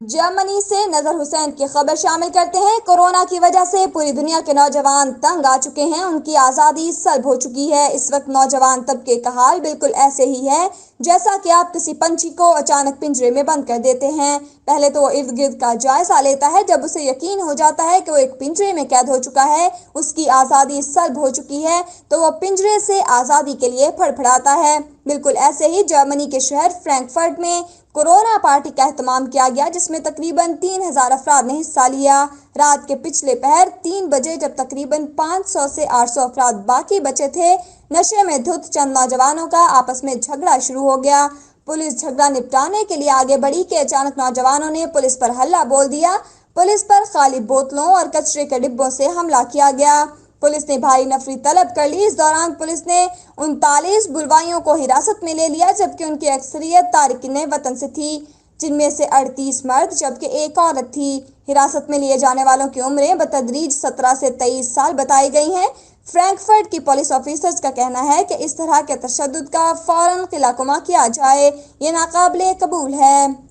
Germany से नजर हुसैन की खबर शामिल करते हैं। कोरोना की वजह से पूरी दुनिया के नौजवान तंग आ चुके हैं, उनकी आज़ादी सल्ब हो चुकी है। इस वक्त नौजवान तबके का हाल बिल्कुल ऐसे ही है जैसा कि आप किसी पंछी को अचानक पिंजरे में बंद कर देते हैं। पहले तो वो इर्द गिर्द का जायजा लेता है, जब उसे यकीन हो जाता है कि वो एक पिंजरे में कैद हो चुका है, उसकी आज़ादी सल्ब हो चुकी है, तो वो पिंजरे से आज़ादी के लिए फड़फड़ाता है। बिल्कुल ऐसे ही जर्मनी के शहर फ्रैंकफर्ट में कोरोना पार्टी का एहतमाम किया गया, जिसमें तकरीबन 3000 अफराद ने हिस्सा लिया। रात के पिछले पहर 3 बजे जब तकरीबन 500 से 800 अफराद बाकी बचे थे, नशे में धुत चंद नौजवानों का आपस में झगड़ा शुरू हो गया। पुलिस झगड़ा निपटाने के लिए आगे बढ़ी कि अचानक नौजवानों ने पुलिस पर हल्ला बोल दिया। पुलिस पर खाली बोतलों और कचरे के डिब्बों से हमला किया गया। पुलिस ने भारी नफरी तलब कर ली। इस दौरान पुलिस ने 39 बुलवाइयों को हिरासत में ले लिया, जबकि उनकी अक्सरियत तारिकीन वतन से थी, जिनमें से 38 मर्द जबकि एक औरत थी। हिरासत में लिए जाने वालों की उम्रें बतदरीज 17 से 23 साल बताई गई हैं। फ्रैंकफर्ट की पुलिस ऑफिसर्स का कहना है कि इस तरह के तशद्दुद का फौरन किलाकुमा किया जाए, ये नाकाबिले कबूल है।